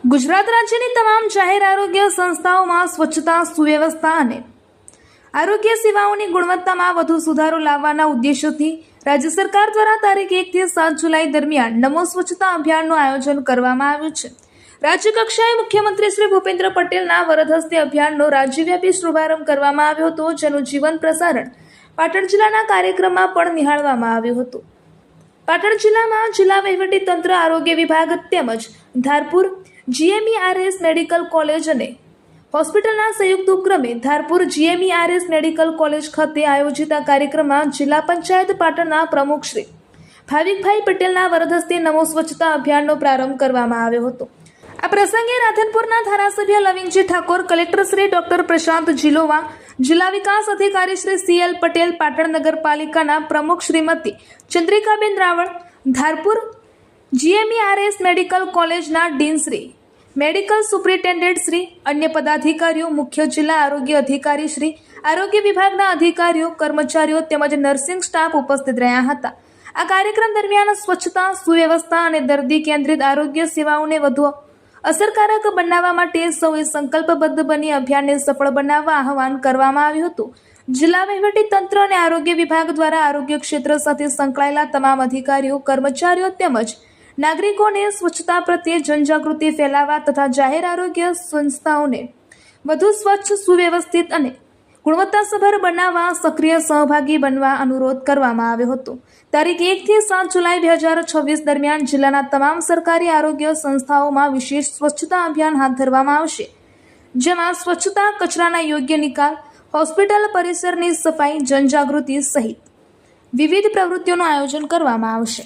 ગુજરાત રાજ્યની તમામ જાહેર આરોગ્ય સંસ્થાઓમાં સ્વચ્છતા, સુવ્યવસ્થા અને આરોગ્ય સેવાઓની ગુણવત્તામાં વધુ સુધારો લાવવાના ઉદ્દેશોથી રાજ્ય સરકાર દ્વારા તારીખ 1 થી 7 જુલાઈ દરમિયાન નમો સ્વચ્છતા અભિયાનનું આયોજન કરવામાં આવ્યું છે। રાજ્ય કક્ષાએ મુખ્યમંત્રી શ્રી ભૂપેન્દ્ર પટેલના વરદ હસ્તે અભિયાનનો રાજ્યવ્યાપી શુભારંભ કરવામાં આવ્યો હતો, જેનું જીવન પ્રસારણ પાટણ જિલ્લાના કાર્યક્રમમાં પણ નિહાળવામાં આવ્યું હતું। પાટણ જિલ્લામાં જિલ્લા વહીવટી તંત્ર, આરોગ્ય વિભાગ તેમજ ધારપુર GMERS મેડિકલ કોલેજ અને હોસ્પિટલના સંયુક્ત ઉપક્રમે ધારપુર GMERS મેડિકલ કોલેજ ખાતે આયોજિત આ કાર્યક્રમમાં જિલ્લા પંચાયત પાટણના પ્રમુખ શ્રી ભાવિકભાઈ પટેલના વરદ હસ્તે નમો સ્વચ્છતા અભિયાનનો પ્રારંભ કરવામાં આવ્યો હતો। આ પ્રસંગે રાધનપુરના ધારાસભ્ય લવિંગજી ઠાકોર, કલેક્ટર શ્રી ડોક્ટર પ્રશાંત જીલોવા, જિલ્લા વિકાસ અધિકારી શ્રી CL પટેલ, પાટણ નગરપાલિકાના પ્રમુખ શ્રીમતી ચંદ્રિકાબેન રાવળ, ધારપુર GMERS મેડિકલ કોલેજના dean Shri, medical superintendent Shri, અન્ય પદાધિકારીઓ, મુખ્ય જિલ્લા આરોગ્ય અધિકારી શ્રી, આરોગ્ય વિભાગના અધિકારીઓ, કર્મચારીઓ તેમજ નર્સિંગ સ્ટાફ ઉપસ્થિત રહ્યા હતા। આ કાર્યક્રમ દરમિયાન સ્વચ્છતા, સુવ્યવસ્થા અને દર્દી કેન્દ્રિત આરોગ્ય સેવાઓને વધુ અસરકારક બનાવવા માટે સૌએ સંકલ્પબદ્ધ બની અભિયાનને સફળ બનાવવા આહવાન કરવામાં આવ્યું હતું। જિલ્લા વહીવટી તંત્ર અને આરોગ્ય વિભાગ દ્વારા આરોગ્ય ક્ષેત્ર સાથે સંકળાયેલા તમામ અધિકારીઓ, કર્મચારીઓ તેમજ નાગરિકોને સ્વચ્છતા પ્રત્યે જનજાગૃતિ ફેલાવવા તથા જાહેર આરોગ્ય સંસ્થાઓને વધુ સ્વચ્છ, સુવ્યવસ્થિત અને ગુણવત્તાસભર બનાવવા સક્રિય સહભાગી બનવા અનુરોધ કરવામાં આવ્યો હતો। તારીખ 1 થી 7 જુલાઈ 2026 દરમિયાન જિલ્લાના તમામ સરકારી આરોગ્ય સંસ્થાઓમાં વિશેષ સ્વચ્છતા અભિયાન હાથ ધરવામાં આવશે, જેમાં સ્વચ્છતા, કચરાના યોગ્ય નિકાલ, હોસ્પિટલ પરિસરની સફાઈ, જનજાગૃતિ સહિત વિવિધ પ્રવૃત્તિઓનું આયોજન કરવામાં આવશે।